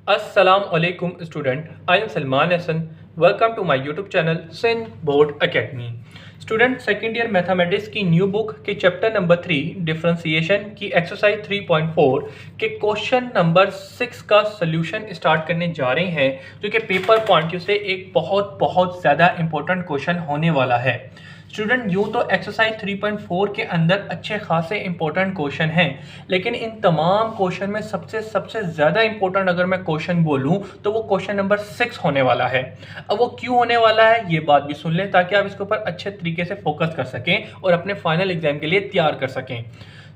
Assalamualaikum student. I am Salman Hassan. Welcome to my YouTube channel Sin Board Academy. Student second year mathematics की new book के chapter number 3 differentiation की exercise 3.4 के question number 6 का solution start करने जा रहे हैं, जो कि पेपर पॉइंट व्यू से एक बहुत ज़्यादा इंपॉर्टेंट क्वेश्चन होने वाला है। स्टूडेंट यूँ तो एक्सरसाइज 3.4 के अंदर अच्छे खासे इंपॉर्टेंट क्वेश्चन हैं, लेकिन इन तमाम क्वेश्चन में सबसे ज़्यादा इंपॉर्टेंट अगर मैं क्वेश्चन बोलूँ तो वो क्वेश्चन नंबर 6 होने वाला है। अब वो क्यों होने वाला है ये बात भी सुन लें, ताकि आप इसके ऊपर अच्छे तरीके से फोकस कर सकें और अपने फाइनल एग्जाम के लिए तैयार कर सकें।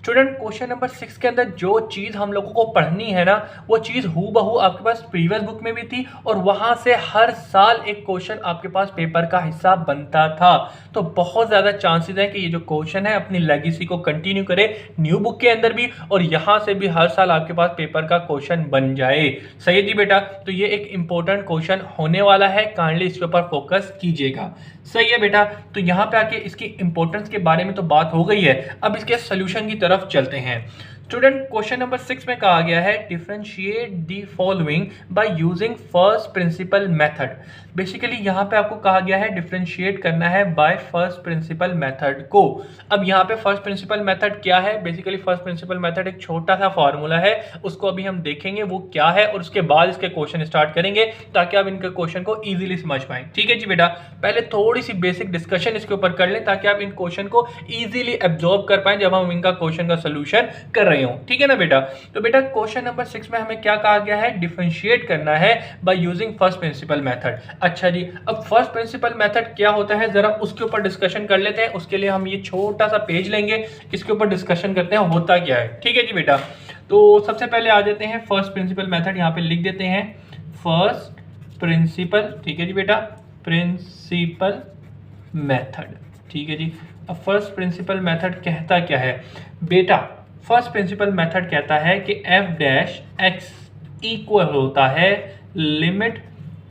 स्टूडेंट क्वेश्चन नंबर 6 के अंदर जो चीज़ हम लोगों को पढ़नी है ना, वो चीज़ हूबहू आपके पास प्रीवियस बुक में भी थी और वहाँ से हर साल एक क्वेश्चन आपके पास पेपर का हिस्सा बनता था। तो बहुत ज़्यादा चांसेस हैं कि ये जो क्वेश्चन है अपनी लेगेसी को कंटिन्यू करे न्यू बुक के अंदर भी, और यहाँ से भी हर साल आपके पास पेपर का क्वेश्चन बन जाए। सही है जी बेटा, तो ये एक इंपॉर्टेंट क्वेश्चन होने वाला है, काइंडली इसके ऊपर फोकस कीजिएगा। सही है बेटा, तो यहाँ पे आके इसकी इंपॉर्टेंस के बारे में तो बात हो गई है, अब इसके सोल्यूशन की तरफ चलते हैं। स्टूडेंट क्वेश्चन नंबर 6 में कहा गया है differentiate the following by using first principle method. Basically यहाँ पे आपको कहा गया है डिफरेंशिएट करना है बाय फर्स्ट प्रिंसिपल मेथड को। अब यहाँ पे फर्स्ट प्रिंसिपल मेथड क्या है? बेसिकली फर्स्ट प्रिंसिपल मेथड एक छोटा सा फॉर्मूला है, उसको अभी हम देखेंगे वो क्या है, और उसके बाद इसके क्वेश्चन स्टार्ट करेंगे ताकि आप इनके क्वेश्चन को इजीली समझ पाएं। ठीक है जी बेटा, पहले थोड़ी सी बेसिक डिस्कशन इसके ऊपर कर लें ताकि आप इन क्वेश्चन को इजीली एब्जॉर्ब कर पाएं जब हम इनका क्वेश्चन का सोल्यूशन कर रहे हो। ठीक है ना बेटा, तो बेटा क्वेश्चन नंबर 6 में हमें क्या कहा गया है? डिफरेंशिएट करना है by using first principle method. अच्छा जी, अब फर्स्ट प्रिंसिपल मेथड क्या होता है जरा उसके ऊपर डिस्कशन कर लेते हैं। उसके लिए हम ये छोटा सा पेज लेंगे, इसके ऊपर डिस्कशन करते हैं होता क्या है। ठीक है जी बेटा, तो सबसे पहले आ जाते हैं फर्स्ट प्रिंसिपल मेथड, यहाँ पे लिख देते हैं फर्स्ट प्रिंसिपल। ठीक है जी बेटा, प्रिंसिपल मेथड। ठीक है जी, अब फर्स्ट प्रिंसिपल मेथड कहता क्या है बेटा? फर्स्ट प्रिंसिपल मेथड कहता है कि एफ डैश एक्स इक्वल होता है limit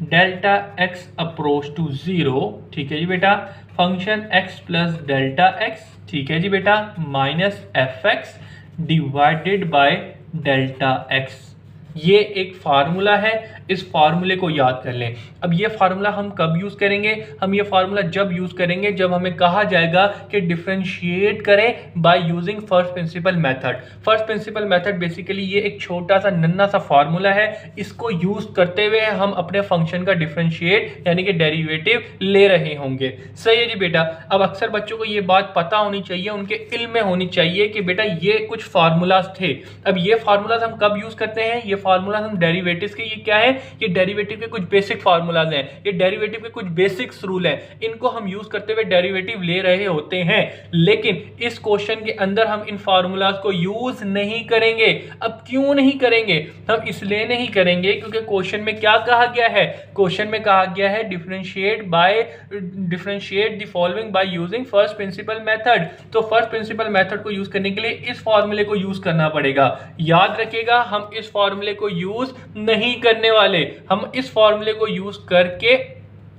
delta x approach to 0। ठीक है जी बेटा, function x plus delta x. ठीक है जी बेटा, minus f x divided by delta x. ये एक फार्मूला है, इस फार्मूले को याद कर लें। अब ये फार्मूला हम कब यूज़ करेंगे? हम ये फार्मूला जब यूज़ करेंगे जब हमें कहा जाएगा कि डिफरेंशिएट करें by using first principle method. First principle method basically ये एक छोटा सा नन्ना सा फार्मूला है, इसको यूज़ करते हुए हम अपने फंक्शन का डिफरेंशिएट यानी कि डेरिवेटिव ले रहे होंगे। सही है जी बेटा, अब अक्सर बच्चों को ये बात पता होनी चाहिए, उनके इल्म में होनी चाहिए कि बेटा ये कुछ फार्मूलाज थे। अब ये फार्मूलाज हम कब यूज़ करते हैं? ये फार्मूला हम डेरिवेटिव्स के, ये क्या है? ये डेरिवेटिव के कुछ बेसिक फार्मूलाज हैं, ये डेरिवेटिव के कुछ बेसिक्स रूल हैं, इनको हम यूज करते हुए डेरिवेटिव ले रहे होते हैं। लेकिन इस क्वेश्चन के अंदर हम इन फार्मूलाज को यूज नहीं करेंगे। अब क्यों नहीं करेंगे? हम इसलिए नहीं करेंगे क्योंकि क्वेश्चन में क्या कहा गया है? क्वेश्चन में कहा गया है differentiate the following by using first principle method. तो फर्स्ट प्रिंसिपल मेथड को यूज करने के लिए इस फार्मूले को यूज करना पड़ेगा। याद रखिएगा, हम इस फार्मूले को यूज नहीं करने वाले, हम इस फॉर्मूले को यूज करके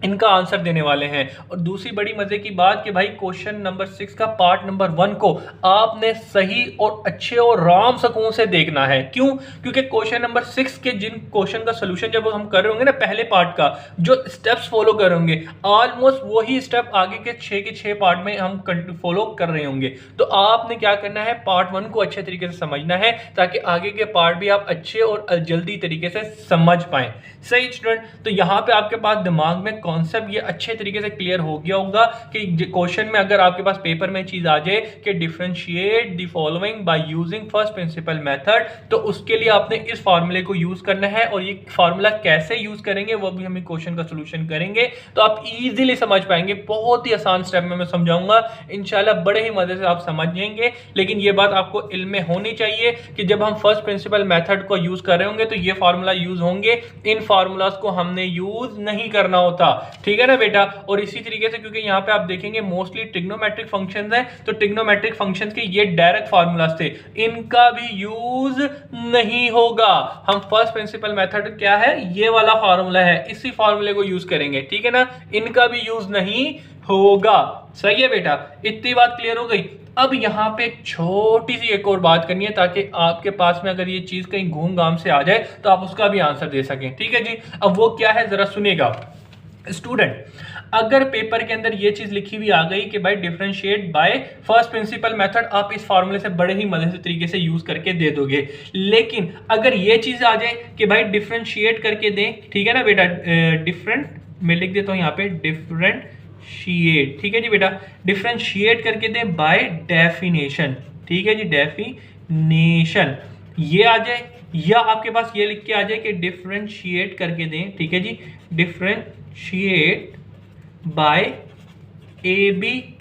इनका आंसर देने वाले हैं। और दूसरी बड़ी मजे की बात कि भाई क्वेश्चन नंबर 6 का पार्ट नंबर 1 को आपने सही और अच्छे और राम सुकून से देखना है। क्यों? क्योंकि क्वेश्चन नंबर 6 के जिन क्वेश्चन का सोल्यूशन जब हम कर रहे होंगे ना, पहले पार्ट का जो स्टेप्स फॉलो कर होंगे ऑलमोस्ट वही स्टेप आगे के 6 पार्ट में हम फॉलो कर रहे होंगे। तो आपने क्या करना है? पार्ट 1 को अच्छे तरीके से समझना है ताकि आगे के पार्ट भी आप अच्छे और जल्दी तरीके से समझ पाए। सही स्टूडेंट, तो यहाँ पे आपके पास दिमाग में कॉन्सेप्ट ये अच्छे तरीके से क्लियर हो गया होगा कि क्वेश्चन में अगर आपके पास पेपर में चीज आ जाए कि differentiate the following by using first principle method, तो उसके लिए आपने इस फार्मूले को यूज करना है। और ये फार्मूला कैसे यूज करेंगे वो भी हम क्वेश्चन का सोल्यूशन करेंगे, तो आप इजीली समझ पाएंगे। बहुत ही आसान स्टेप में मैं समझाऊंगा, इंशाल्लाह बड़े ही मजे से आप समझ जाएंगे। लेकिन ये बात आपको इल्म में होनी चाहिए कि जब हम फर्स्ट प्रिंसिपल मेथड को यूज कर रहे होंगे तो ये फार्मूला यूज होंगे, इन फार्मूलाज को हमने यूज नहीं करना होता। ठीक है ना बेटा, और इसी तरीके से क्योंकि यहाँ पे आप देखेंगे मोस्टली ट्रिग्नोमेट्रिक फंक्शंस हैं, तो ट्रिग्नोमेट्रिक फंक्शंस के ये डायरेक्ट फार्मूलाज थे, इनका भी यूज नहीं होगा। हम फर्स्ट प्रिंसिपल मेथड क्या है? ये वाला फार्मूला है, इसी फार्मूले को यूज करेंगे। ठीक है ना, इनका भी यूज नहीं होगा। सही है बेटा, इतनी बात क्लियर हो गई। अब यहाँ पे एक छोटी सी एक और बात करनी है ताकि आपके पास में अगर ये चीज कहीं घूम घाम से आ जाए तो आप उसका भी आंसर दे सकें। ठीक है जी, अब वो क्या है जरा सुनिएगा स्टूडेंट। अगर पेपर के अंदर ये चीज लिखी हुई आ गई कि भाई differentiate by first principle method, आप इस फॉर्मूले से बड़े ही मजे से तरीके से यूज करके दे दोगे। लेकिन अगर ये चीज आ जाए कि भाई डिफरेंशिएट करके दें, ठीक है ना बेटा, डिफरेंट मैं लिख देता हूं यहाँ पे डिफरेंशिएट, ठीक है जी बेटा, डिफरेंशिएट करके दें बाय डेफिनेशन, ठीक है जी, डेफिनेशन ये आ जाए, या आपके पास ये लिख के आ जाए कि डिफरेंशिएट करके दें, ठीक है जी, differentiate by ab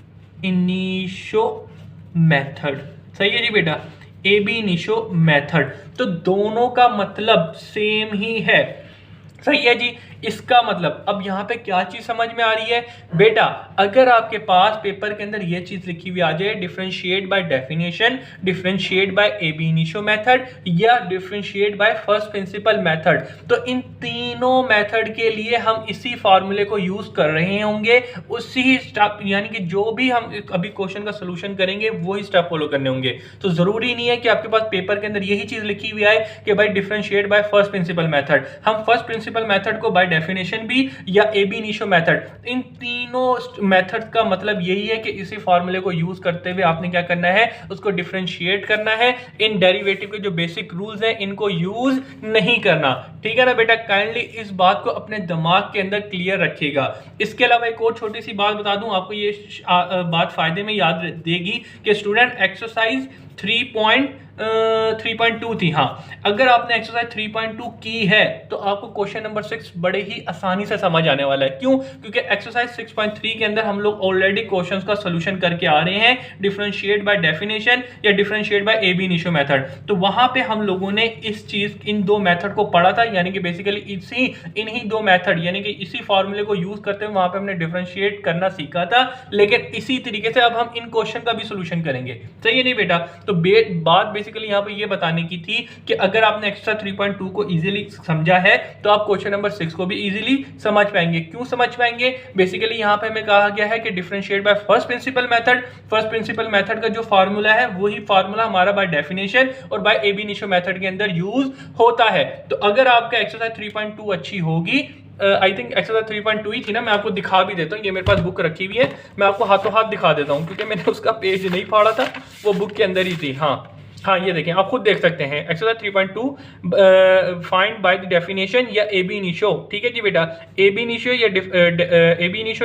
initio method. सही है जी बेटा, ए बी इनिशियो मेथड, तो दोनों का मतलब सेम ही है। सही है जी, इसका मतलब अब यहां पे क्या चीज समझ में आ रही है बेटा, अगर आपके पास पेपर के अंदर ये चीज लिखी हुई आ जाए differentiate by definition, differentiate by ab initio method या differentiate by first principle method, तो इन तीनों मेथड के लिए हम इसी फॉर्मूले को यूज कर रहे होंगे, उसी स्टेप, यानी कि जो भी हम अभी क्वेश्चन का सोल्यूशन करेंगे वही स्टेप फॉलो करने होंगे। तो जरूरी नहीं है कि आपके पास पेपर के अंदर यही चीज लिखी हुई आए कि भाई differentiate by first principle method, हम फर्स्ट प्रिंसिपल मेथड को बाय डेफिनेशन भी या ए बी इनिशियो मेथड, इन तीनों मेथड का मतलब यही है कि इसी फॉर्मूले को यूज करते हुए आपने क्या करना है, उसको डिफरेंशिएट करना है। इन डेरिवेटिव के जो बेसिक रूल्स हैं इनको यूज नहीं करना, ठीक है ना बेटा। काइंडली इस बात को अपने दिमाग के अंदर क्लियर रखिएगा। इसके अलावा एक और छोटी सी बात बता दूं आपको, ये बात फायदे में याद देगी कि स्टूडेंट एक्सरसाइज 3.2 थी, हाँ, अगर आपने एक्सरसाइज 3.2 की है तो आपको क्वेश्चन नंबर 6 बड़े ही आसानी से समझ आने वाला है। क्यों? क्योंकि एक्सरसाइज 6.3 के अंदर हम लोग ऑलरेडी क्वेश्चंस का सॉल्यूशन करके आ रहे हैं, डिफरेंशिएट बाय डेफिनेशन या differentiate by ab initio method. तो वहां पे हम लोगों ने इस चीज, इन दो मेथड को पढ़ा था, यानी कि बेसिकली इन्हीं दो मेथड, यानी कि इसी फॉर्मूले को यूज करते हुए वहां पे हमने डिफरेंशिएट करना सीखा था। लेकिन इसी तरीके से अब हम इन क्वेश्चन का भी सॉल्यूशन करेंगे। सही है नहीं बेटा? तो बात बेसिकली यहां पे ये बताने की थी कि अगर आपने एक्स्ट्रा 3.2 को इजीली समझा है तो आप क्वेश्चन नंबर 6 को भी इजीली समझ पाएंगे। क्यों समझ पाएंगे? बेसिकली यहां पे हमें कहा गया है कि differentiate by first principle method, first principle method का जो फार्मूला है वही फार्मूला हमारा बाय डेफिनेशन और by ab initio method के अंदर यूज होता है। तो अगर आपका एक्सरसाइज 3.2 अच्छी होगी, आई थिंक एक्सरसाइज 3.2 ही थी ना, मैं आपको दिखा भी देता हूँ, ये मेरे पास बुक रखी हुई है, मैं आपको हाथों हाथ दिखा देता हूँ क्योंकि मैंने उसका पेज नहीं फाड़ा था, वो बुक के अंदर ही थी। हाँ ये देखें, आप खुद देख सकते हैं exercise 3.2 find by the definition या ए बी इनिशियो। ठीक है जी बेटा, ए बी इनिशियो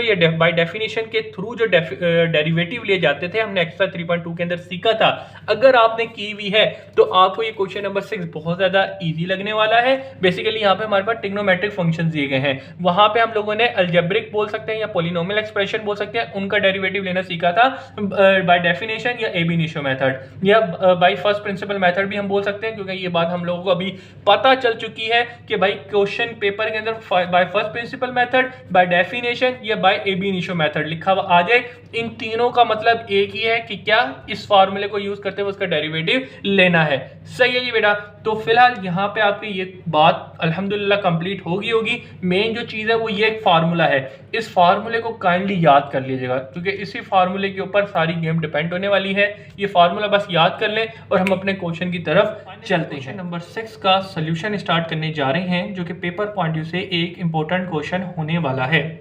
या बाय डेफिनेशन के थ्रू जो डेरिवेटिव लिए जाते थे हमने एक्सरसाइज 3.2 के अंदर सीखा था। अगर आपने की हुई है तो आपको ये क्वेश्चन नंबर 6 बहुत ज्यादा इजी लगने वाला है। बेसिकली यहाँ पे हमारे पास ट्रिग्नोमेट्रिक फंक्शंस दिए गए हैं, वहां पे हम लोगों ने अलजेब्रिक बोल सकते हैं या पॉलिनोमियल एक्सप्रेशन बोल सकते हैं, उनका डेरिवेटिव लेना सीखा था बाय डेफिनेशन या ए बी इनिशियो मेथड, या बाय फर्स्ट प्रिंसिपल मेथड भी हम बोल सकते हैं, क्योंकि ये बात हम लोगों को अभी पता चल चुकी है कि भाई क्वेश्चन पेपर के अंदर by first principle method, by definition या by ab initio method लिखा हुआ आ जाए, इन तीनों का मतलब एक ही है कि क्या इस फार्मूले को यूज करते हुए उसका डेरिवेटिव लेना है। सही है जी बेटा। तो फिलहाल यहाँ पे आपकी ये बात अल्हम्दुलिल्लाह कंप्लीट होगी। मेन जो चीज है वो ये एक फार्मूला है, इस फार्मूले को काइंडली याद कर लीजिएगा क्योंकि इसी फार्मूले के ऊपर सारी गेम डिपेंड होने वाली है। ये फार्मूला बस याद कर लें और हम अपने क्वेश्चन की तरफ चलते हैं। नंबर 6 का सोल्यूशन स्टार्ट करने जा रहे हैं, जो कि पेपर पॉइंट व्यू से एक इंपॉर्टेंट क्वेश्चन होने वाला है।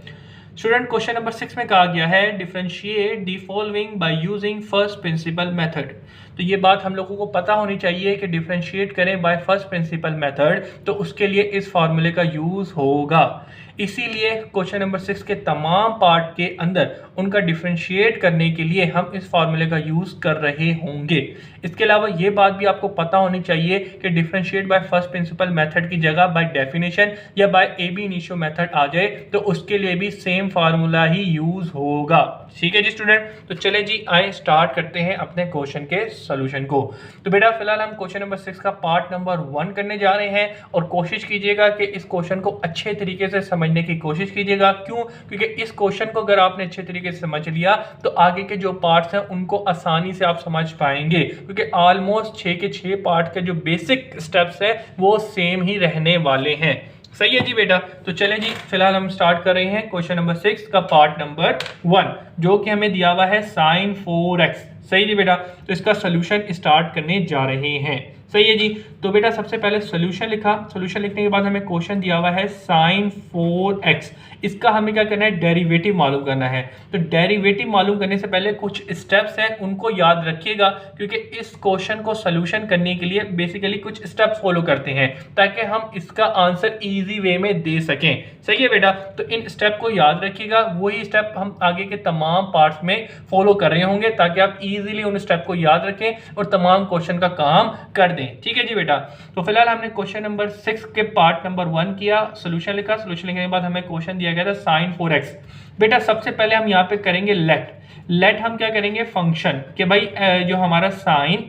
स्टूडेंट, क्वेश्चन नंबर 6 में कहा गया है differentiate the following by using first principle method. तो ये बात हम लोगों को पता होनी चाहिए कि डिफरेंशिएट करें बाय फर्स्ट प्रिंसिपल मेथड तो उसके लिए इस फार्मूले का यूज होगा। इसीलिए क्वेश्चन नंबर 6 के तमाम पार्ट के अंदर उनका डिफरेंशिएट करने के लिए हम इस फार्मूले का यूज कर रहे होंगे। इसके अलावा ये बात भी आपको पता होनी चाहिए कि differentiate by first principle method की जगह बाय डेफिनेशन या by ab initio method आ जाए तो उसके लिए भी सेम फार्मूला ही यूज होगा। ठीक है जी स्टूडेंट, तो चले जी आए स्टार्ट करते हैं अपने क्वेश्चन के सॉल्यूशन को। तो बेटा फिलहाल हम क्वेश्चन नंबर 6 का पार्ट नंबर 1 करने जा रहे हैं और कोशिश कीजिएगा कि इस क्वेश्चन को अच्छे तरीके से समझने की कोशिश कीजिएगा। क्यों? क्योंकि इस क्वेश्चन को अगर आपने अच्छे तरीके से समझ लिया तो आगे के जो पार्ट्स हैं उनको आसानी से आप समझ पाएंगे, क्योंकि ऑलमोस्ट 6 के 6 पार्ट के जो बेसिक स्टेप्स है वो सेम ही रहने वाले हैं। सही है जी बेटा। तो चलें जी फिलहाल हम स्टार्ट कर रहे हैं क्वेश्चन नंबर 6 का पार्ट नंबर 1, जो कि हमें दिया हुआ है sin 4x। सही जी बेटा। तो इसका सोल्यूशन स्टार्ट करने जा रहे हैं। सही है जी। तो बेटा सबसे पहले सोल्यूशन लिखा, सोल्यूशन लिखने के बाद हमें क्वेश्चन दिया हुआ है sin 4x, इसका हमें क्या करना है, डेरिवेटिव मालूम करना है। तो डेरिवेटिव मालूम करने से पहले कुछ स्टेप्स हैं, उनको याद रखिएगा, क्योंकि इस क्वेश्चन को सोल्यूशन करने के लिए बेसिकली कुछ स्टेप्स फॉलो करते हैं ताकि हम इसका आंसर इजी वे में दे सकें। सही है बेटा। तो इन स्टेप को याद रखिएगा, वही स्टेप हम आगे के तमाम पार्ट्स में फॉलो कर रहे होंगे ताकि आप इजीली उन स्टेप को याद रखें और तमाम क्वेश्चन का काम कर दें। ठीक है जी बेटा। तो फिलहाल हमने क्वेश्चन नंबर 6 के पार्ट नंबर 1 किया, सोल्यूशन लिखा, सोल्यूशन लिखने के बाद हमें क्वेश्चन दिया गया था sin 4x। बेटा सबसे पहले हम यहाँ पे करेंगे लेट हम क्या करेंगे, फंक्शन के भाई जो हमारा sin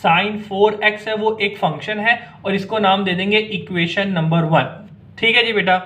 4x है वो एक फंक्शन है और इसको नाम दे देंगे इक्वेशन नंबर 1। ठीक है जी बेटा।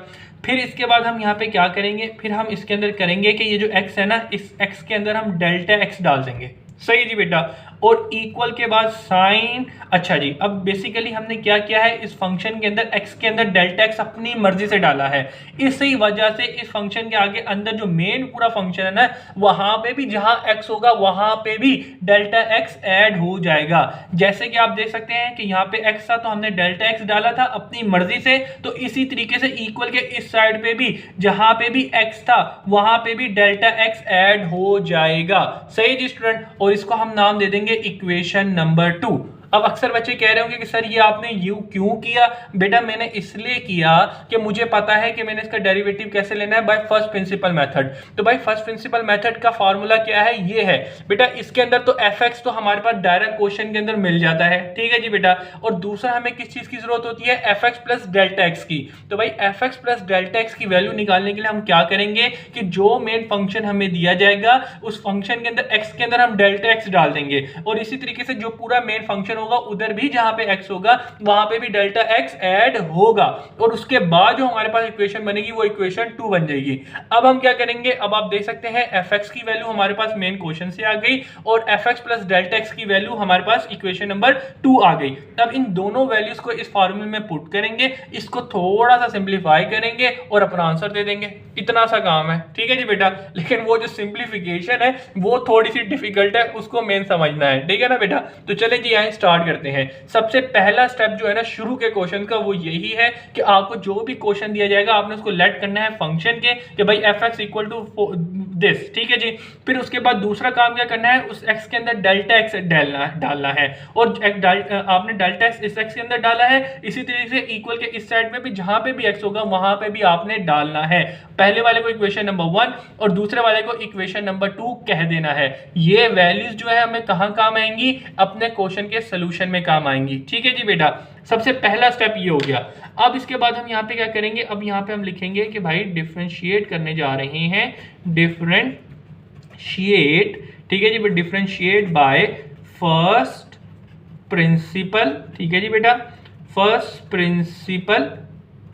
फिर इसके बाद हम यहाँ पे क्या करेंगे, फिर हम इसके अंदर करेंगे कि ये जो x है ना, इस x के अंदर हम डेल्टा x डाल देंगे। सही जी बेटा। और इक्वल के बाद साइन, अच्छा जी, अब बेसिकली हमने क्या किया है, इस फंक्शन के अंदर x के अंदर डेल्टा x अपनी मर्जी से डाला है। इसी वजह से इस फंक्शन के आगे अंदर जो मेन पूरा फंक्शन है ना, वहां पे भी जहां x होगा वहां पे भी डेल्टा x ऐड हो जाएगा। जैसे कि आप देख सकते हैं कि यहाँ पे x था तो हमने डेल्टा x डाला था अपनी मर्जी से, तो इसी तरीके से इक्वल के इस साइड पे भी जहां पे भी x था वहां पे भी डेल्टा x ऐड हो जाएगा। सही जी स्टूडेंट। और इसको हम नाम दे देंगे इक्वेशन नंबर 2। अब अक्सर बच्चे कह रहे होंगे कि सर ये आपने यू क्यों किया। बेटा मैंने इसलिए किया कि मुझे पता है कि मैंने इसका डेरिवेटिव कैसे लेना है, बाय फर्स्ट प्रिंसिपल मेथड। तो भाई फर्स्ट प्रिंसिपल मेथड का फार्मूला क्या है, ये है बेटा। इसके अंदर तो fx तो हमारे पास डायरेक्ट क्वेश्चन के अंदर मिल जाता है। ठीक है जी बेटा। और दूसरा हमें किस चीज की जरूरत होती है, fx प्लस डेल्टा x की। तो भाई fx प्लस डेल्टा x की वैल्यू निकालने के लिए हम क्या करेंगे कि जो मेन फंक्शन हमें दिया जाएगा उस फंक्शन के अंदर x के अंदर हम डेल्टा x डाल देंगे, और इसी तरीके से जो पूरा मेन फंक्शन होगा उधर भी जहां पे x होगा वहां पे भी डेल्टा x ऐड होगा, और उसके बाद जो हमारे पास इक्वेशन बनेगी वो इक्वेशन 2 बन जाएगी। अब हम क्या करेंगे, अब आप देख सकते हैं fx की वैल्यू हमारे पास मेन क्वेश्चन से आ गई और fx प्लस डेल्टा x की वैल्यू हमारे पास इक्वेशन नंबर 2 आ गई। अब इन दोनों वैल्यूज को इस फार्मूले में पुट करेंगे, इसको थोड़ा सा सिंप्लीफाई करेंगे और अपना आंसर दे देंगे। इतना सा काम है। ठीक है जी बेटा। लेकिन वो जो सिंप्लीफिकेशन है वो थोड़ी सी डिफिकल्ट है, उसको मेन समझना है। ठीक है ना बेटा। तो चले जी यहाँ स्टार्ट करते हैं। सबसे पहला स्टेप जो है ना शुरू के क्वेश्चन का वो यही है कि आपको जो भी क्वेश्चन दिया जाएगा आपने उसको लेट करना है फंक्शन के कि भाई fx इक्वल टू दिस। ठीक है जी। फिर उसके बाद दूसरा काम क्या करना है, उस x के अंदर डेल्टा x डालना है, और आपने डेल्टा x इस x के अंदर डाला है, इसी तरीके से इक्वल के इस साइड में भी जहां पे भी x होगा वहां पे भी आपने डालना है। पहले वाले को इक्वेशन नंबर 1 और दूसरे वाले को इक्वेशन नंबर 2 कह देना है। ये वैल्यूज जो है हमें कहां काम आएंगी, अपने क्वेश्चन के सोल्यूशन में काम आएंगी। ठीक है जी बेटा। सबसे पहला स्टेप ये हो गया। अब इसके बाद हम यहाँ पे क्या करेंगे, अब यहाँ पे हम लिखेंगे कि भाई डिफरेंशिएट करने जा रहे हैं, डिफरेंशिएट। ठीक है जी, डिफरेंशिएट बाय फर्स्ट प्रिंसिपल। ठीक है जी बेटा, फर्स्ट प्रिंसिपल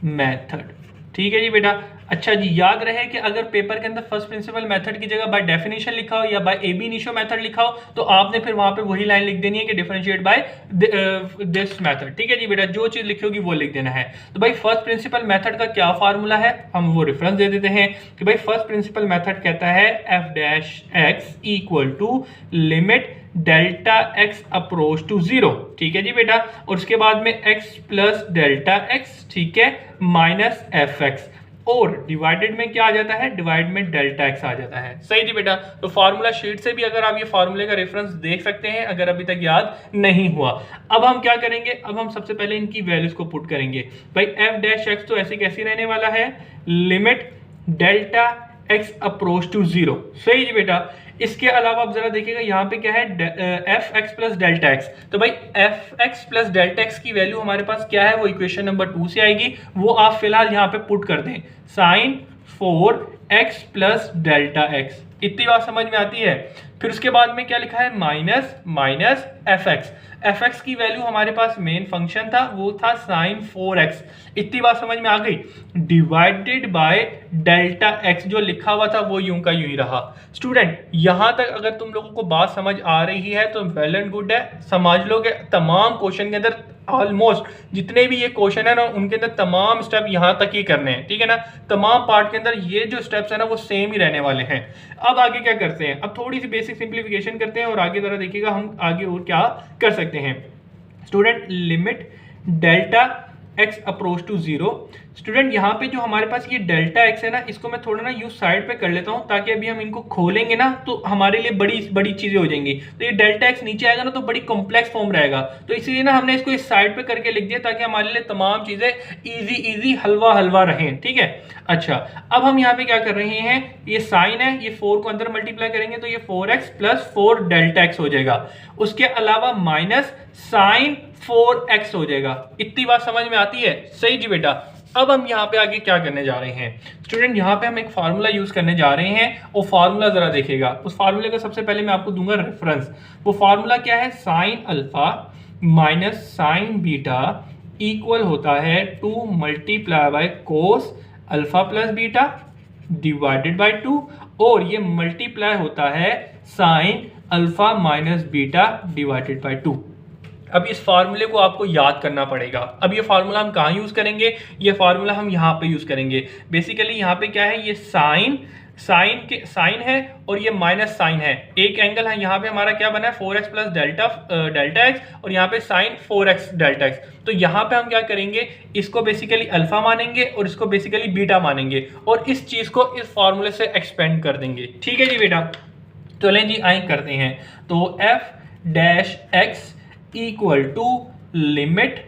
मेथड। ठीक है जी बेटा। अच्छा जी, याद रहे कि अगर पेपर के अंदर फर्स्ट प्रिंसिपल मेथड की जगह बाय डेफिनेशन लिखा हो या बाय एबी इनिशियो मेथड लिखा हो तो आपने फिर वहां पे वही लाइन लिख देनी है कि डिफरेंशिएट बाय दिस मेथड। ठीक है जी बेटा, जो चीज लिखी होगी वो लिख देना है। तो भाई फर्स्ट प्रिंसिपल मेथड का क्या फार्मूला है, हम वो रेफरेंस दे देते हैं कि भाई फर्स्ट प्रिंसिपल मेथड कहता है f dash x equal to limit delta x approach to 0। ठीक है जी बेटा। और उसके बाद में x प्लस डेल्टा x, ठीक है, माइनस fx, और डिवाइडेड में क्या आ जाता है, डिवाइड में डेल्टा x आ जाता है। सही जी बेटा। तो फार्मूला शीट से भी अगर आप ये फार्मूले का रेफरेंस देख सकते हैं अगर अभी तक याद नहीं हुआ। अब हम क्या करेंगे, अब हम सबसे पहले इनकी वैल्यूज को पुट करेंगे। भाई f डैश x तो ऐसी कैसी रहने वाला है, limit delta x approach to 0। सही जी बेटा। इसके अलावा आप जरा देखिएगा यहाँ पे क्या है, F x plus delta x. तो भाई F x plus delta x की वैल्यू हमारे पास क्या है, वो इक्वेशन नंबर 2 से आएगी, वो आप फिलहाल यहाँ पे पुट कर दें, sign 4x plus delta x. इतनी बात समझ में आती है। फिर उसके बाद में क्या लिखा है, माइनस माइनस एफ एक्स की वैल्यू हमारे पास मेन फंक्शन था वो था साइन 4x। इतनी बात समझ में आ गई। डिवाइडेड बाय डेल्टा एक्स जो लिखा हुआ था वो यूं का यूं ही रहा। स्टूडेंट यहां तक अगर तुम लोगों को बात समझ आ रही है तो वेल एंड गुड है, समझ लोगे तमाम क्वेश्चन के अंदर ऑलमोस्ट जितने भी ये क्वेश्चन है ना उनके अंदर तमाम स्टेप यहाँ तक ही करने हैं, ठीक है ना। तमाम पार्ट के अंदर ये जो स्टेप्स है ना वो सेम ही रहने वाले हैं। अब आगे क्या करते हैं, अब थोड़ी सी बेसिक सिंप्लीफिकेशन करते हैं और आगे जरा देखिएगा हम आगे और क्या कर सकते हैं। Student limit delta x approach to zero. Student यहाँ पे जो हमारे पास ये डेल्टा x है ना, इसको मैं थोड़ा ना यूं साइड पे कर लेता हूँ ताकि अभी हम इनको खोलेंगे ना तो हमारे लिए बड़ी बड़ी चीजें हो जाएंगी। तो ये डेल्टा x नीचे आएगा ना तो बड़ी कॉम्प्लेक्स फॉर्म रहेगा, तो इसीलिए ना हमने इसको इस साइड पे करके लिख दिया ताकि हमारे लिए तमाम चीजें इजी हलवा हलवा रहें, ठीक है। अच्छा, अब हम यहाँ पे क्या कर रहे हैं, ये साइन है, ये 4 को अंदर मल्टीप्लाई करेंगे तो ये 4x प्लस 4 डेल्टा x हो जाएगा। उसके अलावा माइनस साइन 4x हो जाएगा। इतनी बात समझ में आती है? सही जी बेटा। अब हम यहाँ पे आगे क्या करने जा रहे हैं स्टूडेंट, यहाँ पे हम एक फार्मूला यूज करने जा रहे हैं और फार्मूला जरा देखिएगा। उस फार्मूले का सबसे पहले मैं आपको दूंगा रेफरेंस। वो फार्मूला क्या है, sine alpha minus sign beta equal होता है 2 multiply by cos alpha plus beta divided by 2, और ये मल्टीप्लाई होता है sine alpha minus beta divided by 2। अब इस फार्मूले को आपको याद करना पड़ेगा। अब ये फार्मूला हम कहाँ यूज करेंगे, ये फार्मूला हम यहाँ पे यूज करेंगे। बेसिकली यहाँ पे क्या है, ये साइन है और ये माइनस साइन है, एक एंगल है। यहाँ पे हमारा क्या बना है 4x प्लस डेल्टा x, और यहाँ पे साइन 4x डेल्टा x। तो यहाँ पे हम क्या करेंगे, इसको बेसिकली अल्फा मानेंगे और इसको बेसिकली बीटा मानेंगे और इस चीज को इस फार्मूले से एक्सपेंड कर देंगे, ठीक है जी बेटा। तो लें जी आए करते हैं। तो f dash x equal to limit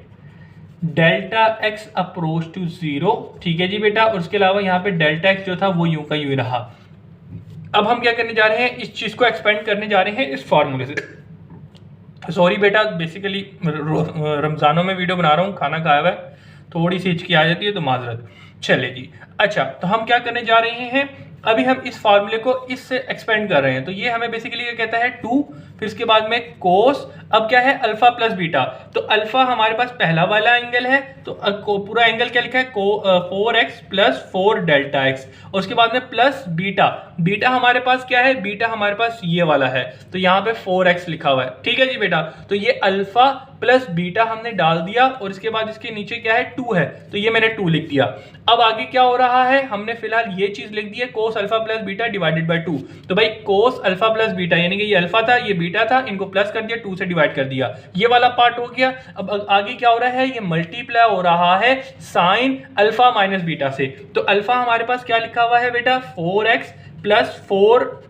delta x approach to zero, ठीक है जी बेटा। और उसके अलावा यहाँ पे डेल्टा x जो था वो यूं का यूं रहा। अब हम क्या करने जा रहे हैं, इस चीज को एक्सपेंड करने जा रहे हैं इस फार्मूले से। सॉरी बेटा, बेसिकली रमजानों में वीडियो बना रहा हूँ, खाना खाया हुआ है, थोड़ी सी हिचकी आ जाती है तो माजरत। चले जी। अच्छा, तो हम क्या करने जा रहे हैं, अभी हम इस फार्मूले को इससे एक्सपेंड कर रहे हैं। तो ये हमें बेसिकली क्या कहता है 2, फिर इसके बाद में कोस, अब क्या है अल्फा प्लस बीटा। तो अल्फा हमारे पास पहला वाला एंगल है, तो पूरा एंगल क्या लिखा है 4x प्लस 4 डेल्टा x, और उसके बाद में प्लस बीटा। बीटा हमारे पास क्या है, बीटा हमारे पास ये वाला है, तो यहाँ पे 4x लिखा हुआ है, ठीक है जी बेटा। तो ये अल्फा प्लस बीटा हमने डाल दिया और इसके बाद इसके नीचे क्या है 2 है, तो ये मैंने 2 लिख दिया। अब आगे क्या हो रहा है, हमने फिलहाल ये चीज लिख दी है cos alpha plus beta divided by 2। तो भाई कोस अल्फा प्लस बीटा यानी कि ये अल्फा था ये बीटा था, इनको प्लस कर दिया, 2 से डिवाइड कर दिया, ये वाला पार्ट हो गया। अब आगे क्या हो रहा है, ये मल्टीप्लाई हो रहा है साइन अल्फा माइनस बीटा से। तो अल्फा हमारे पास क्या लिखा हुआ है बेटा 4x प्लस 4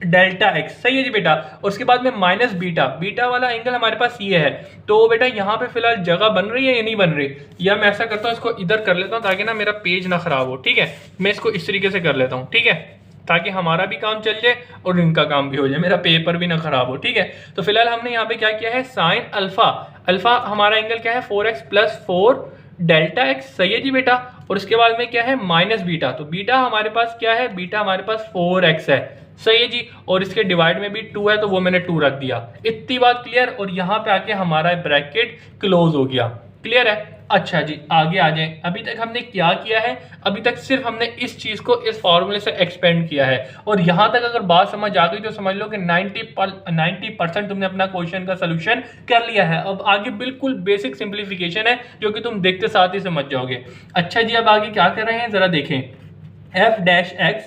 डेल्टा x, सही है जी बेटा। और उसके बाद में माइनस बीटा, बीटा वाला एंगल हमारे पास ये है। तो बेटा यहाँ पे फिलहाल जगह बन रही है या नहीं बन रही, या मैं ऐसा करता हूँ इसको इधर कर लेता हूँ ताकि ना मेरा पेज ना खराब हो, ठीक है। मैं इसको इस तरीके से कर लेता हूँ, ठीक है, ताकि हमारा भी काम चल जाए और इनका काम भी हो जाए, मेरा पेपर भी ना खराब हो, ठीक है। तो फिलहाल हमने यहाँ पे क्या किया है, साइन अल्फा, अल्फा हमारा एंगल क्या है 4x प्लस 4 डेल्टा x, सही है जी बेटा। और उसके बाद में क्या है माइनस बीटा, तो बीटा हमारे पास क्या है, बीटा हमारे पास 4x है, सही है जी। और इसके डिवाइड में भी 2 है तो वो मैंने 2 रख दिया। इतनी बात क्लियर, और यहाँ पे आके हमारा ब्रैकेट क्लोज हो गया, क्लियर है। अच्छा जी, आगे आ जाए। अभी तक हमने क्या किया है, अभी तक सिर्फ हमने इस चीज को इस फॉर्मूले से एक्सपेंड किया है, और यहां तक अगर बात समझ आ गई तो समझ लो कि 90% तुमने अपना क्वेश्चन का सोल्यूशन कर लिया है। अब आगे बिल्कुल बेसिक सिंप्लीफिकेशन है जो कि तुम देखते साथ ही समझ जाओगे। अच्छा जी, अब आगे क्या कर रहे हैं जरा देखें। f dash x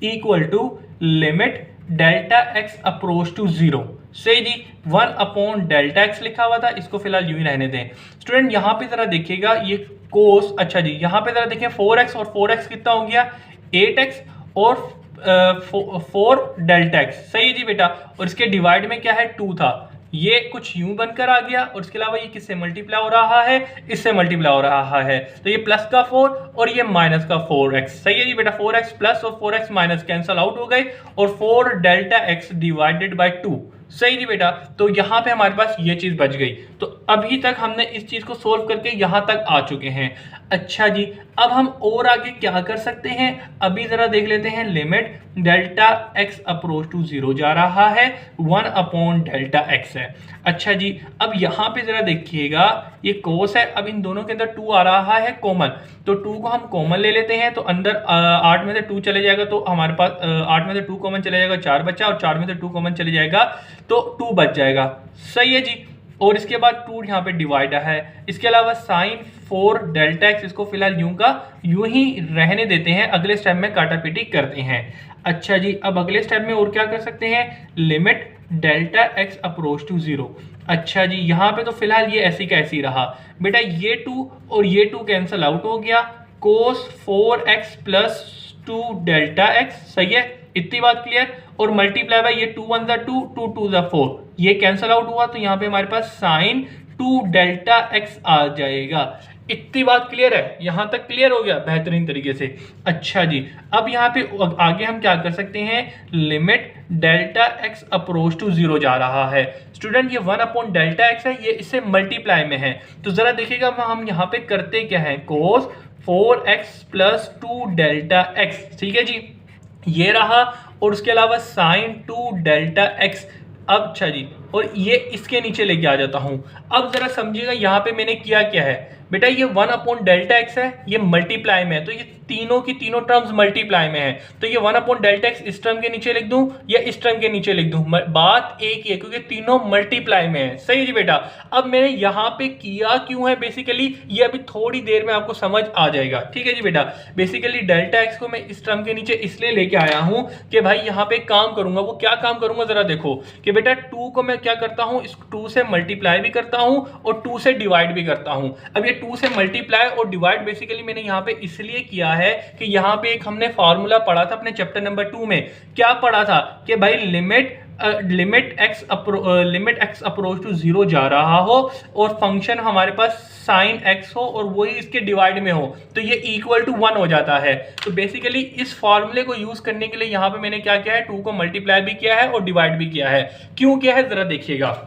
equal to limit delta x approach to zero, सही जी। 1 अपॉन डेल्टा x लिखा हुआ था, इसको फिलहाल यूं ही रहने दें। स्टूडेंट यहाँ पे जरा देखिएगा ये कोस, अच्छा जी यहाँ पे जरा देखिए 4x और 4x कितना हो गया 8x और 4 डेल्टा x, सही है जी बेटा। और इसके डिवाइड में क्या है 2 था, ये कुछ यूं बनकर आ गया, और इसके अलावा ये किससे मल्टीप्लाई हो रहा है, इससे मल्टीप्लाई हो रहा है। तो ये प्लस का 4 और ये माइनस का 4x, सही है जी बेटा। 4x प्लस और 4x माइनस कैंसल आउट हो गए, और 4 डेल्टा x डिवाइडेड बाय 2, सही जी बेटा। तो यहाँ पे हमारे पास ये चीज बच गई। तो अभी तक हमने इस चीज को सोल्व करके यहाँ तक आ चुके हैं। अच्छा जी, अब हम और आगे क्या कर सकते हैं, अभी जरा देख लेते हैं। Limit delta x approach to zero जा रहा है, 1 अपॉन डेल्टा x है। अच्छा जी, अब यहाँ पे जरा देखिएगा ये कोस है, अब इन दोनों के अंदर 2 आ रहा है कॉमन, तो 2 को हम कॉमन ले लेते हैं। तो अंदर 8 में से 2 चले जाएगा तो हमारे पास 8 में से 2 कॉमन चले जाएगा 4 बचा, और 4 में से 2 कॉमन चले जाएगा तो 2 बच जाएगा, सही है जी। और इसके बाद 2 यहाँ पे डिवाइड है। इसके अलावा साइन 4 डेल्टा एक्स, इसको फिलहाल यूं का यूं ही रहने देते हैं, अगले स्टेप में काटापीटी करते हैं। अच्छा जी, अब अगले स्टेप में और क्या कर सकते हैं, limit delta x approach to 0। अच्छा जी, यहाँ पे तो फिलहाल ये ऐसी का ऐसी रहा बेटा, ये 2 और ये 2 कैंसिल आउट हो गया, कोस 4x प्लस 2 डेल्टा एक्स, सही है, इतनी बात क्लियर। और मल्टीप्लाई बाय ये 2 1 ज़ा 2, 2 2 ज़ा 4, ये कैंसिल आउट हुआ, तो यहाँ पे हमारे पास साइन 2 डेल्टा एक्स आ जाएगा। इतनी बात क्लियर है, यहां तक क्लियर हो गया बेहतरीन तरीके से। अच्छा जी, अब यहाँ पे आगे हम क्या कर सकते हैं, limit delta x approach to 0 जा रहा है। स्टूडेंट ये 1 अपॉन डेल्टा एक्स है, ये इससे मल्टीप्लाई में है, तो जरा देखिएगा हम यहाँ पे करते क्या है, कोस 4x प्लस 2 डेल्टा एक्स, ठीक है जी, ये रहा। और उसके अलावा साइन 2 डेल्टा एक्स। अब अच्छा जी, और ये इसके नीचे लेके आ जाता हूं। अब जरा समझिएगा यहाँ पे मैंने किया क्या है बेटा, ये 1 अपॉन डेल्टा एक्स है, ये मल्टीप्लाई में है, तो ये तीनों की तीनों टर्म्स मल्टीप्लाई में है, तो ये 1 अपॉन डेल्टा एक्स इस टर्म के नीचे लिख दूं या इस टर्म के नीचे लिख दूं, बात एक ही है क्योंकि तीनों मल्टीप्लाई में है। सही है जी बेटा। अब मैंने यहाँ पे किया क्यों है, बेसिकली ये अभी थोड़ी देर में आपको समझ आ जाएगा, ठीक है जी बेटा। बेसिकली डेल्टा एक्स को मैं इस टर्म के नीचे इसलिए लेके आया हूं कि भाई यहाँ पे काम करूंगा, वो क्या काम करूंगा जरा देखो, कि बेटा 2 को मैं क्या करता हूं, इस 2 से मल्टीप्लाई भी करता हूं और 2 से डिवाइड भी करता हूं। अब ये 2 से मल्टीप्लाई और डिवाइड बेसिकली मैंने यहाँ पे इसलिए किया है कि यहाँ पे एक हमने फॉर्मूला पढ़ा था अपने चैप्टर नंबर 2 में, क्या पढ़ा था कि भाई लिमिट एक्स अप्रोच टू 0 जा रहा हो और फंक्शन हमारे पास साइन एक्स हो और वही इसके डिवाइड में हो, तो ये इक्वल टू 1 हो जाता है। तो बेसिकली इस फॉर्मूले को यूज करने के लिए यहाँ पे मैंने क्या किया है, 2 को मल्टीप्लाई भी किया है और डिवाइड भी किया है। क्यों किया है जरा देखिएगा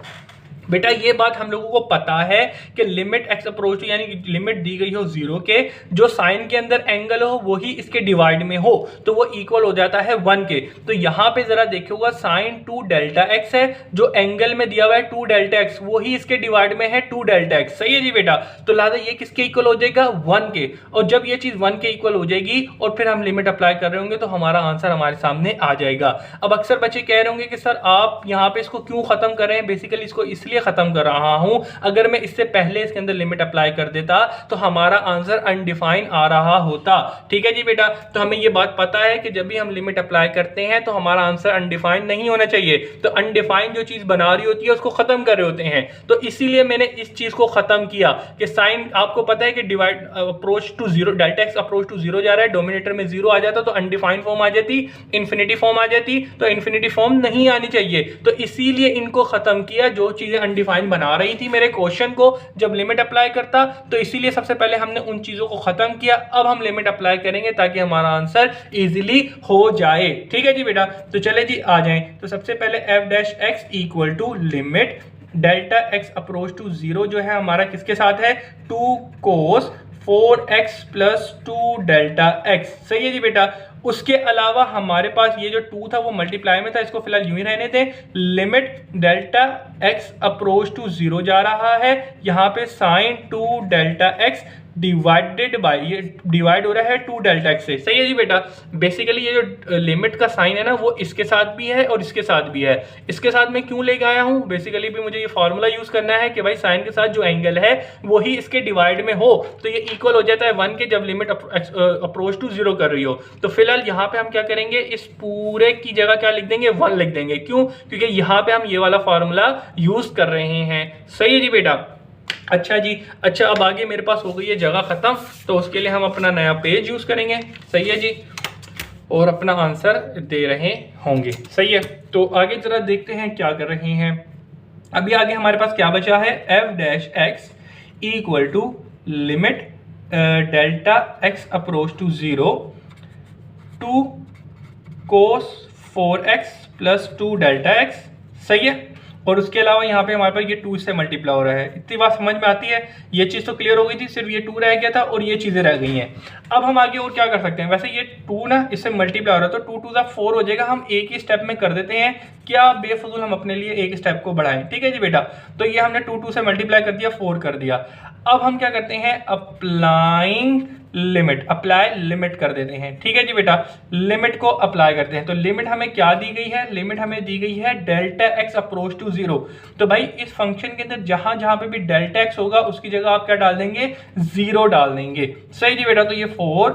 बेटा, ये बात हम लोगों को पता है कि लिमिट एक्स अप्रोच टू, यानी कि लिमिट दी गई हो 0 के, जो साइन के अंदर एंगल हो वही इसके डिवाइड में हो तो वो इक्वल हो जाता है 1 के। तो यहाँ पे जरा देखिएगा साइन 2 डेल्टा एक्स है, जो एंगल में दिया हुआ है 2 डेल्टा एक्स, वही इसके डिवाइड में है 2 डेल्टा एक्स, सही है जी बेटा। तो लिहाजा ये किसके इक्वल हो जाएगा, 1 के। और जब ये चीज 1 के इक्वल हो जाएगी और फिर हम लिमिट अप्लाई कर रहे होंगे तो हमारा आंसर हमारे सामने आ जाएगा। अब अक्सर बच्चे कह रहे होंगे कि सर आप यहाँ पे इसको क्यों खत्म कर रहे हैं, बेसिकली इसको इसलिए खत्म कर रहा हूं, अगर मैं इससे पहले इसके अंदर लिमिट अप्लाई कर देता तो हमारा आंसर अनडिफाइन आ रहा होता, ठीक है जी बेटा। तो हमें ये बात पता है कि जब भी हम लिमिट अप्लाई करते हैं तो हमारा आंसर अनडिफाइन नहीं होना चाहिए, तो अनडिफाइन जो चीज बना रही होती है उसको खत्म कर रहे होते हैं। तो इसीलिए मैंने इस चीज को खत्म किया कि साइन, आपको पता है कि divide approach to 0, delta x approach to 0 जा रहा है, डोमिनेटर में 0 आ जाता तो अनडिफाइंड फॉर्म आ जाती, इंफिनिटी फॉर्म आ जाती, तो इंफिनिटी फॉर्म नहीं आनी चाहिए। तो इसीलिए इनको खत्म किया, जो चीजें अनडिफाइंड बना रही थी मेरे क्वेश्चन को जब लिमिट अप्लाई करता, तो इसीलिए सबसे पहले हमने उन चीजों को खत्म किया। अब हम लिमिट अप्लाई करेंगे ताकि हमारा आंसर इजीली हो जाए, ठीक है जी बेटा। तो चले जी आ जाएं। तो सबसे पहले f dash x equal to limit delta x approach to 0 जो है हमारा किसके साथ है, 2 cos 4x plus 2 delta x, सही है जी बेटा। उसके अलावा हमारे पास ये जो 2 था वो मल्टीप्लाई में था, इसको फिलहाल यूं ही रहने दें। Limit delta x approach to 0 जा रहा है, यहाँ पे sine 2 delta x divided by, ये डिवाइड हो रहा है 2 डेल्टा एक्स से, सही है जी बेटा। बेसिकली ये जो लिमिट का साइन है ना वो इसके साथ भी है और इसके साथ भी है। इसके साथ मैं क्यों लेके आया हूँ, बेसिकली भी मुझे ये फॉर्मूला यूज करना है कि भाई साइन के साथ जो एंगल है वही इसके डिवाइड में हो, तो ये इक्वल हो जाता है 1 के जब लिमिट अप्रोच टू 0 कर रही हो। तो फिलहाल यहाँ पे हम क्या करेंगे, इस पूरे की जगह क्या लिख देंगे, 1 लिख देंगे। क्यों, क्योंकि यहाँ पे हम ये वाला फॉर्मूला यूज कर रहे हैं, सही है जी बेटा। अच्छा जी, अच्छा अब आगे मेरे पास हो गई है जगह खत्म, तो उसके लिए हम अपना नया पेज यूज करेंगे, सही है जी, और अपना आंसर दे रहे होंगे, सही है। तो आगे जरा देखते हैं क्या कर रहे हैं। अभी आगे हमारे पास क्या बचा है, f dash x equal to limit delta x approach to 0 2 cos 4x plus 2 delta x, सही है। और उसके अलावा यहाँ पे हमारे पास ये 2 से मल्टीप्लाई हो रहा है। इतनी बात समझ में आती है, ये चीज़ तो क्लियर हो गई थी, सिर्फ ये 2 रह गया था और ये चीज़ें रह गई हैं। अब हम आगे और क्या कर सकते हैं, वैसे ये 2 ना इससे मल्टीप्लाई हो रहा है तो 2 2 4 हो जाएगा, हम एक ही स्टेप में कर देते हैं, क्या बेफजूल हम अपने लिए एक स्टेप को बढ़ाएं, ठीक है जी बेटा। तो ये हमने 2 2 से मल्टीप्लाई कर दिया, 4 कर दिया। अब हम क्या करते हैं, अप्लाइंग लिमिट, अप्लाई लिमिट कर देते हैं। ठीक है जी बेटा, लिमिट को अप्लाई करते हैं। तो लिमिट हमें क्या दी गई है, लिमिट हमें दी गई है डेल्टा एक्स अप्रोच टू 0। तो भाई इस फंक्शन के अंदर जहां जहां पे भी डेल्टा एक्स होगा उसकी जगह आप क्या डाल देंगे, 0 डाल देंगे। सही जी बेटा, तो ये 4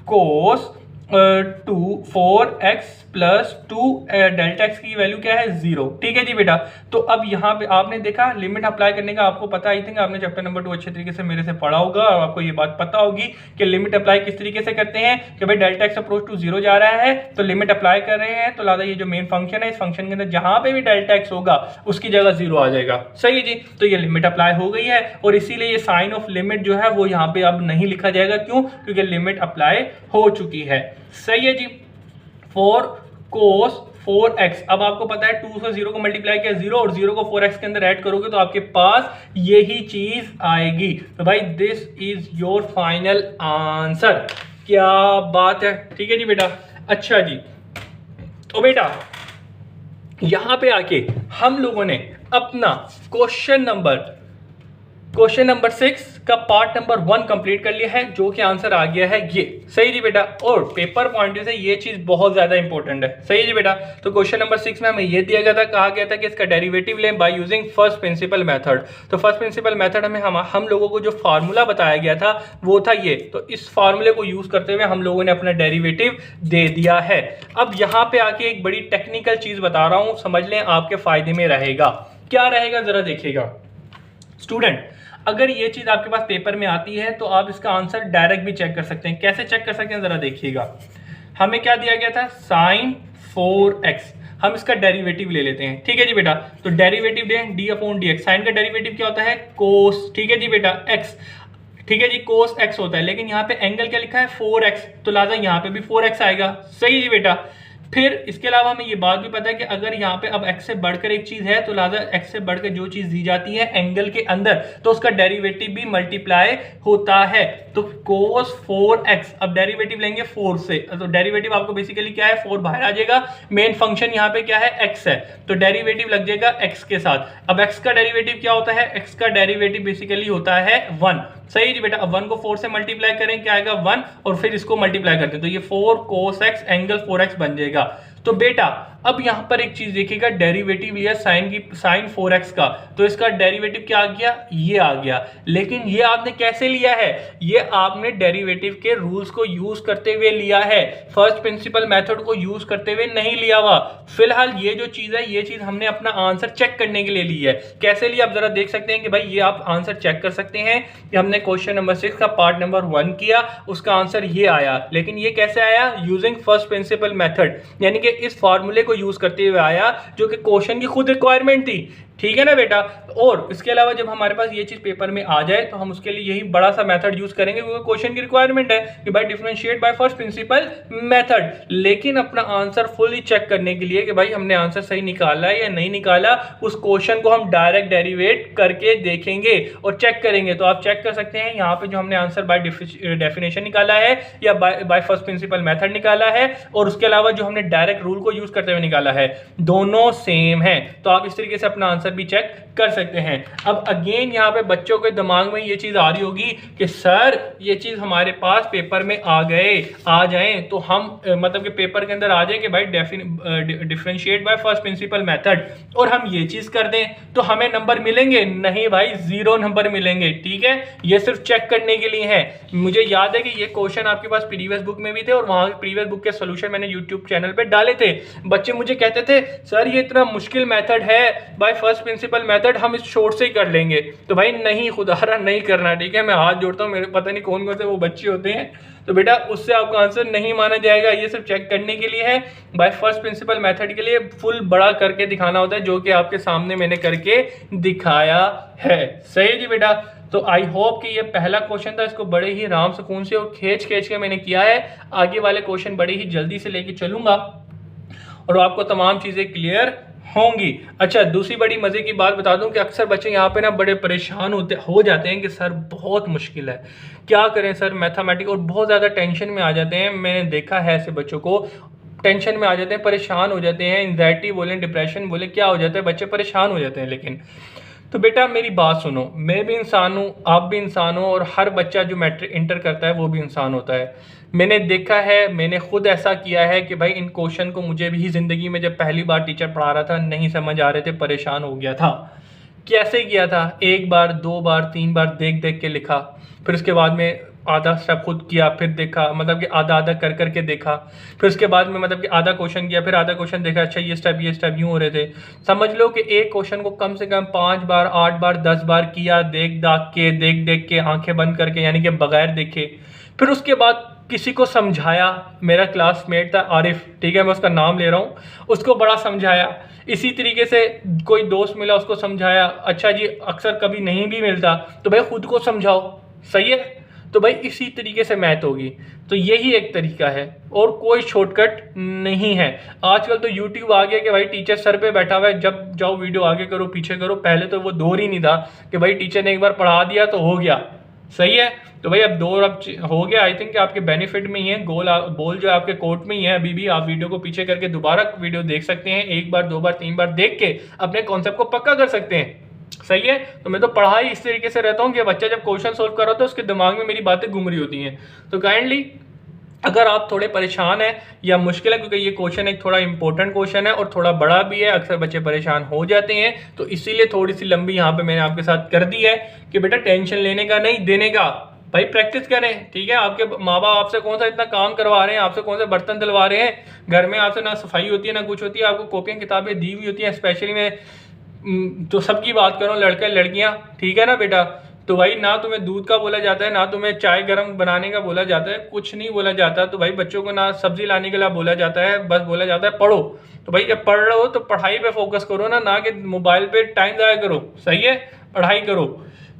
कोस 4x प्लस 2 डेल्टा एक्स की वैल्यू क्या है, 0। ठीक है जी बेटा, तो अब यहाँ पे आपने देखा लिमिट अप्लाई करने का, आपको पता आई थिंक आपने चैप्टर नंबर 2 अच्छे तरीके से मेरे से पढ़ा होगा और आपको ये बात पता होगी कि लिमिट अप्लाई किस तरीके से करते हैं कि भाई डेल्टा एक्स अप्रोच टू 0 जा रहा है तो लिमिट अप्लाई कर रहे हैं, तो लिहाजा ये जो मेन फंक्शन है इस फंक्शन के अंदर जहां पे भी डेल्टा एक्स होगा उसकी जगह 0 आ जाएगा। सही है जी, तो ये लिमिट अप्लाई हो गई है और इसीलिए ये साइन ऑफ लिमिट जो है वो यहाँ पे अब नहीं लिखा जाएगा। क्यों, क्योंकि लिमिट अप्लाई हो चुकी है। सही है जी, 4 cos 4x, अब आपको पता है 2 से 0 को मल्टीप्लाई किया 0 और 0 को 4x के अंदर ऐड करोगे तो आपके पास यही चीज आएगी। तो भाई this is your final answer. क्या बात है, ठीक है जी बेटा। अच्छा जी, तो बेटा यहां पे आके हम लोगों ने अपना क्वेश्चन नंबर 6 का पार्ट नंबर 1 कंप्लीट कर लिया है, जो कि आंसर आ गया है ये। सही जी बेटा, और पेपर पॉइंट से ये चीज बहुत ज्यादा इंपॉर्टेंट है। सही जी बेटा, तो क्वेश्चन नंबर 6 में हमें ये दिया गया था, कहा गया था कि इसका डेरिवेटिव लें by using first principle method. तो फर्स्ट प्रिंसिपल मेथड हमें हम लोगों को जो फार्मूला बताया गया था वो था ये, तो इस फार्मूले को यूज करते हुए हम लोगों ने अपना डेरिवेटिव दे दिया है। अब यहाँ पे आके एक बड़ी टेक्निकल चीज बता रहा हूं, समझ लें, आपके फायदे में रहेगा। क्या रहेगा जरा देखिएगा स्टूडेंट, अगर ये चीज आपके पास पेपर में आती है तो आप इसका आंसर डायरेक्ट भी चेक कर सकते हैं। कैसे चेक कर सकते हैं जरा देखिएगा, हमें क्या दिया गया था, साइन 4x, हम इसका डेरिवेटिव ले लेते हैं। ठीक है जी बेटा, तो डेरिवेटिव दें d upon d x, sine का डेरिवेटिव क्या होता है, कोस। ठीक है जी बेटा, x, ठीक है जी, कोस x होता है, लेकिन यहाँ पे एंगल क्या लिखा है, 4x, तो लिहाजा यहाँ पे भी 4x आएगा। सही जी बेटा, फिर इसके अलावा हमें ये बात भी पता है कि अगर यहाँ पे अब x से बढ़कर एक चीज है तो लिहाजा x से बढ़कर जो चीज दी जाती है एंगल के अंदर तो उसका डेरिवेटिव भी मल्टीप्लाई होता है। तो cos 4x, अब डेरिवेटिव लेंगे 4 से, तो डेरिवेटिव आपको बेसिकली क्या है, 4 बाहर आ जाएगा, मेन फंक्शन यहाँ पे क्या है, x है, तो डेरिवेटिव लग जाएगा x के साथ। अब x का डेरिवेटिव क्या होता है, x का डेरिवेटिव बेसिकली होता है 1। सही जी बेटा, अब 1 को 4 से मल्टीप्लाई करें क्या आएगा, 1, और फिर इसको मल्टीप्लाई करते हैं तो ये 4 cos x एंगल 4x बन जाएगा। तो बेटा अब यहां पर एक चीज देखिएगा, डेरिवेटिव लिया साइन 4x का, तो इसका डेरिवेटिव क्या आ गया, ये आ गया। लेकिन ये आपने कैसे लिया है, ये आपने डेरिवेटिव के रूल्स को यूज करते हुए लिया है, फर्स्ट प्रिंसिपल मेथड को यूज करते हुए नहीं लिया हुआ। फिलहाल ये जो चीज है, ये चीज हमने अपना आंसर चेक करने के लिए ली है। कैसे लिया आप जरा देख सकते हैं कि भाई ये आप आंसर चेक कर सकते हैं कि हमने क्वेश्चन नंबर 6 का पार्ट नंबर 1 किया, उसका आंसर ये आया। लेकिन ये कैसे आया, यूजिंग फर्स्ट प्रिंसिपल मेथड, यानी कि इस फॉर्मूले को यूज करते हुए आया जो कि क्वेश्चन की खुद रिक्वायरमेंट थी। ठीक है ना बेटा, और इसके अलावा जब हमारे पास ये चीज पेपर में आ जाए तो हम उसके लिए यही बड़ा सा मेथड यूज करेंगे क्योंकि क्वेश्चन की रिक्वायरमेंट है कि भाई differentiate by first principle method. लेकिन अपना आंसर फुली चेक करने के लिए कि भाई हमने आंसर सही निकाला है या नहीं निकाला, उस क्वेश्चन को हम डायरेक्ट डेरिवेट करके देखेंगे और चेक करेंगे। तो आप चेक कर सकते हैं यहाँ पे जो हमने आंसर बाय डेफिनेशन निकाला है या बाय फर्स्ट प्रिंसिपल मेथड निकाला है, और उसके अलावा जो हमने डायरेक्ट रूल को यूज करते हुए निकाला है, दोनों सेम है। तो आप इस तरीके से अपना आंसर भी चेक कर सकते हैं। अब अगेन यहाँ पे बच्चों के दिमाग में ये चीज आ रही होगी कि सर ये चीज हमारे पास पेपर में आ जाए तो हम मतलब कि पेपर के अंदर आ जाए कि भाई differentiate by first principle method और हम ये चीज कर दें तो हमें नंबर मिलेंगे, नहीं भाई 0 नंबर मिलेंगे। ठीक है, ये सिर्फ चेक करने के लिए है। मुझे याद है कि ये क्वेश्चन आपके पास प्रीवियस बुक में भी थे और वहां प्रीवियस बुक के सोल्यूशन मैंने यूट्यूब चैनल पे डाले थे। बच्चे मुझे कहते थे सर ये इतना मुश्किल मेथड है बाय फर्स्ट प्रिंसिपल मेथड, हम इस शॉर्ट से ही कर लेंगे। तो भाई नहीं, खुदारा नहीं करना। ठीक है, मैं हाथ जोड़ता हूँ, मेरे पता नहीं कौन कौन से वो बच्चे होते हैं, तो बेटा उससे आपका आंसर नहीं माना जाएगा। ये सिर्फ चेक करने के लिए है, बाय फर्स्ट प्रिंसिपल मेथड के लिए फुल बड़ा करके दिखाना होता है, जो कि आपके सामने मैंने करके दिखाया है। सही जी बेटा, तो आई होप कि ये पहला क्वेश्चन था, इसको बड़े ही आराम सुकून से और खींच के मैंने किया है। आगे वाले क्वेश्चन बड़े ही जल्दी से लेके चलूंगा और आपको तमाम चीजें क्लियर होंगी। अच्छा, दूसरी बड़ी मजे की बात बता दूं कि अक्सर बच्चे यहाँ पे ना बड़े परेशान हो जाते हैं कि सर बहुत मुश्किल है, क्या करें सर मैथमेटिक्स, और बहुत ज़्यादा टेंशन में आ जाते हैं। मैंने देखा है ऐसे बच्चों को, टेंशन में आ जाते हैं, परेशान हो जाते हैं, एंजाइटी बोले, डिप्रेशन बोले, क्या हो जाता है, बच्चे परेशान हो जाते हैं। लेकिन तो बेटा मेरी बात सुनो, मैं भी इंसान हूँ, आप भी इंसान हो, और हर बच्चा जो मैट्रिक इंटर करता है वो भी इंसान होता है। मैंने देखा है, मैंने खुद ऐसा किया है कि भाई इन क्वेश्चन को मुझे भी ज़िंदगी में जब पहली बार टीचर पढ़ा रहा था नहीं समझ आ रहे थे, परेशान हो गया था। कैसे किया था, एक बार, दो बार, तीन बार देख देख के लिखा, फिर उसके बाद में आधा स्टेप खुद किया, फिर देखा, मतलब कि आधा आधा कर करके देखा, फिर उसके बाद में मतलब कि आधा क्वेश्चन किया, फिर आधा क्वेश्चन देखा, अच्छा ये स्टेप यूँ हो रहे थे। समझ लो कि एक क्वेश्चन को कम से कम 5 बार, 8 बार, 10 बार किया, देख देख के, आंखें बंद करके, यानी कि बगैर देखे। फिर उसके बाद किसी को समझाया, मेरा क्लासमेट था आरिफ, ठीक है, मैं उसका नाम ले रहा हूँ, उसको बड़ा समझाया। इसी तरीके से कोई दोस्त मिला, उसको समझाया। अच्छा जी, अक्सर कभी नहीं भी मिलता तो भाई खुद को समझाओ, सही है। तो भाई इसी तरीके से मैथ होगी। तो यही एक तरीका है और कोई शॉर्टकट नहीं है। आजकल तो यूट्यूब आ गया कि भाई टीचर सर पे बैठा हुआ है, जब जाओ वीडियो आगे करो पीछे करो। पहले तो वो दौर ही नहीं था कि भाई टीचर ने एक बार पढ़ा दिया तो हो गया, सही है। तो भाई अब दौर अब हो गया, आई थिंक आपके बेनिफिट में ही है। बॉल जो आपके कोर्ट में ही है अभी भी। आप वीडियो को पीछे करके दोबारा वीडियो देख सकते हैं, एक बार, दो बार, तीन बार देख के अपने कॉन्सेप्ट को पक्का कर सकते हैं, सही है। तो मैं तो पढ़ाई इस तरीके से रहता हूँ कि बच्चा जब क्वेश्चन सोल्व कर रहा होता है उसके दिमाग में मेरी बातें घूम रही होती हैं। तो काइंडली अगर आप थोड़े परेशान हैं या मुश्किल है, क्योंकि ये क्वेश्चन एक थोड़ा इंपॉर्टेंट क्वेश्चन है और थोड़ा बड़ा भी है, अक्सर बच्चे परेशान हो जाते हैं, तो इसीलिए थोड़ी सी लंबी यहाँ पे मैंने आपके साथ कर दी है कि बेटा टेंशन लेने का नहीं, देने का। भाई प्रैक्टिस करें, ठीक है। आपके माँ बाप आपसे कौन सा इतना काम करवा रहे हैं, आपसे कौन से बर्तन धुलवा रहे हैं, घर में आपसे ना सफाई होती है ना कुछ होती है, आपको कॉपियाँ किताबें दी हुई होती हैं। स्पेशली मैं तो सबकी बात करूँ, लड़के लड़कियाँ, ठीक है ना बेटा। तो भाई ना तुम्हें दूध का बोला जाता है, ना तुम्हें चाय गर्म बनाने का बोला जाता है, कुछ नहीं बोला जाता। तो भाई बच्चों को ना सब्जी लाने के लिए बोला जाता है, बस बोला जाता है पढ़ो। तो भाई जब पढ़ रहे हो तो पढ़ाई पे फोकस करो ना कि मोबाइल पे टाइम ज़ाया करो, सही है। पढ़ाई करो,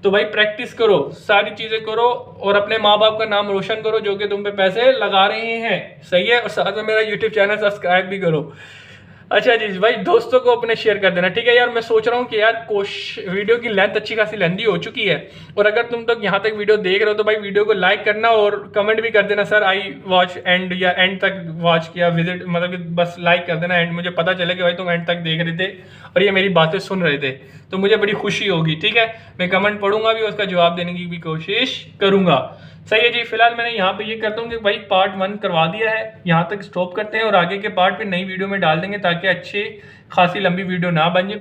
तो भाई प्रैक्टिस करो, सारी चीज़ें करो और अपने माँ बाप का नाम रोशन करो जो कि तुम पे पैसे लगा रहे हैं, सही है। और साथ में मेरा यूट्यूब चैनल सब्सक्राइब भी करो। अच्छा जी भाई, दोस्तों को अपने शेयर कर देना, ठीक है यार। मैं सोच रहा हूँ कि यार वीडियो की लेंथ अच्छी खासी लेंथी हो चुकी है, और अगर तुम तक यहाँ तक वीडियो देख रहे हो तो भाई वीडियो को लाइक करना और कमेंट भी कर देना, सर आई वॉच एंड, या एंड तक वॉच किया, विजिट, मतलब कि बस लाइक कर देना एंड, मुझे पता चले कि भाई तुम एंड तक देख रहे थे और ये मेरी बातें सुन रहे थे, तो मुझे बड़ी खुशी होगी, ठीक है। मैं कमेंट पढ़ूंगा भी, उसका जवाब देने की भी कोशिश करूंगा, सही है जी। फिलहाल मैंने यहाँ पे ये करता हूँ कि भाई पार्ट 1 करवा दिया है, यहाँ तक स्टॉप करते हैं और आगे के पार्ट पे नई वीडियो में डाल देंगे ताकि अच्छी खासी लंबी वीडियो ना बन जाए।